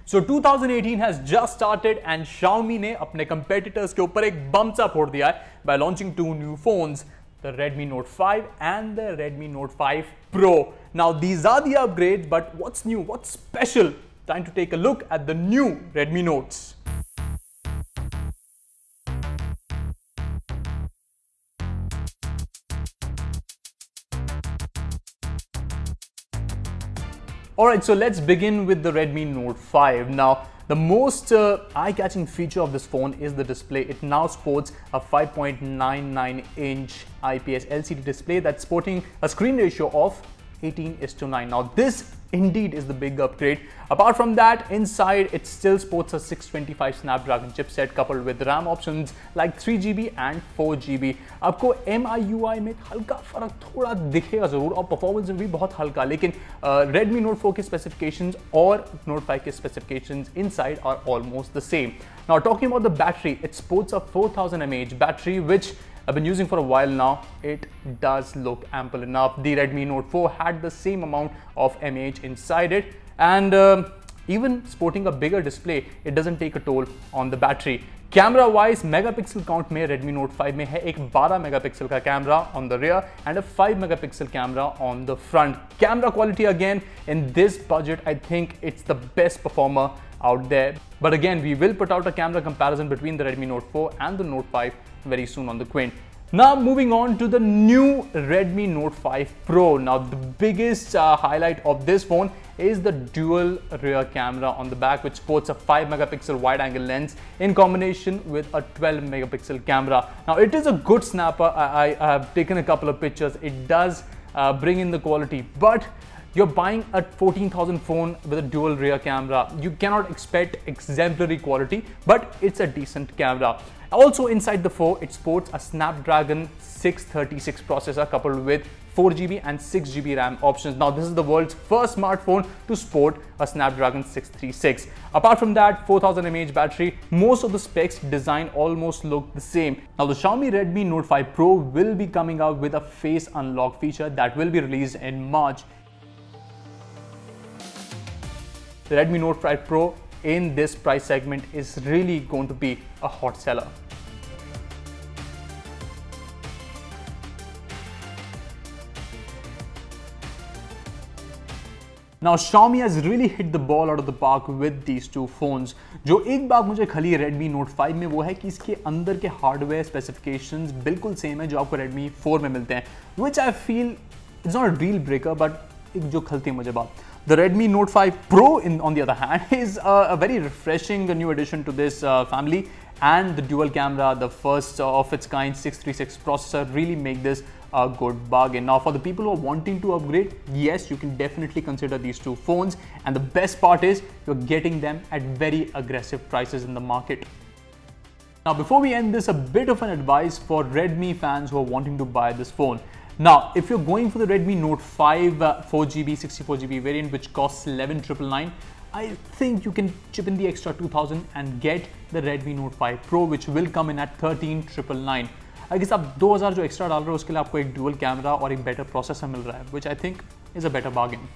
So 2018 has just started and Xiaomi ने अपने competitors के ऊपर एक bump सा फोड़ दिया है by launching two new phones, the Redmi Note 5 and the Redmi Note 5 Pro. Now these are the upgrades, but what's new? What's special? Time to take a look at the new Redmi Notes. Alright, so let's begin with the Redmi Note 5. Now, the most eye-catching feature of this phone is the display. It now sports a 5.99-inch IPS LCD display that's sporting a screen ratio of 18:9. Now, this indeed is the big upgrade. Apart from that, inside it still sports a 625 Snapdragon chipset coupled with RAM options like 3GB and 4GB. आपको MIUI में हल्का फर्क थोड़ा दिखेगा जरूर और performance में भी बहुत हल्का, लेकिन Redmi Note 4 के स्पेसिफिकेशंस और Note 5 के specifications inside are almost the same. Now, talking about the battery, it sports a 4000 mAh battery, which I've been using for a while now. It does look ample enough. The Redmi Note 4 had the same amount of mAh inside it, and even sporting a bigger display, it doesn't take a toll on the battery. Camera wise, megapixel count में Redmi Note 5 में है एक 12 megapixel का camera on the rear and a 5 megapixel camera on the front. Camera quality, again, in this budget, I think it's the best performer out there. But again, we will put out a camera comparison between the Redmi Note 4 and the Note 5 very soon on the Quint. Now moving on to the new Redmi Note 5 Pro. Now the biggest highlight of this phone is the dual rear camera on the back, which sports a 5 megapixel wide angle lens in combination with a 12 megapixel camera. Now it is a good snapper. I have taken a couple of pictures. It does bring in the quality, but you're buying a 14,000 phone with a dual rear camera. You cannot expect exemplary quality, but it's a decent camera. Also inside the phone, it sports a Snapdragon 636 processor coupled with 4GB and 6GB RAM options. Now this is the world's first smartphone to sport a Snapdragon 636. Apart from that, 4000 mAh battery, most of the specs design almost look the same. Now the Xiaomi Redmi Note 5 Pro will be coming out with a face unlock feature that will be released in March. The Redmi Note 5 Pro in this price segment is really going to be a hot seller. Now Xiaomi has really hit the ball out of the park with these two phones. जो एक बात मुझे खली Redmi Note 5 में वो है कि इसके अंदर के हार्डवेयर स्पेसिफिकेशंस बिल्कुल सेम है जो आपको Redmi 4 में मिलते हैं, which I feel it's not a deal breaker, but एक जो खलती है मुझे बात. The Redmi Note 5 Pro, on the other hand, is a very refreshing new addition to this family, and the dual camera, the first of its kind 636 processor, really make this a good bargain. Now for the people who are wanting to upgrade, yes, you can definitely consider these two phones, and the best part is you're getting them at very aggressive prices in the market. Now before we end this, a bit of an advice for Redmi fans who are wanting to buy this phone. Now, if you're going for the Redmi Note 5 4GB, 64GB variant, which costs 11,999, I think you can chip in the extra 2,000 and get the Redmi Note 5 Pro, which will come in at 13,999. I guess आप 2,000 जो extra डाल रहे हो उसके लिए आपको एक dual camera और एक better processor मिल रहा है, which I think is a better bargain.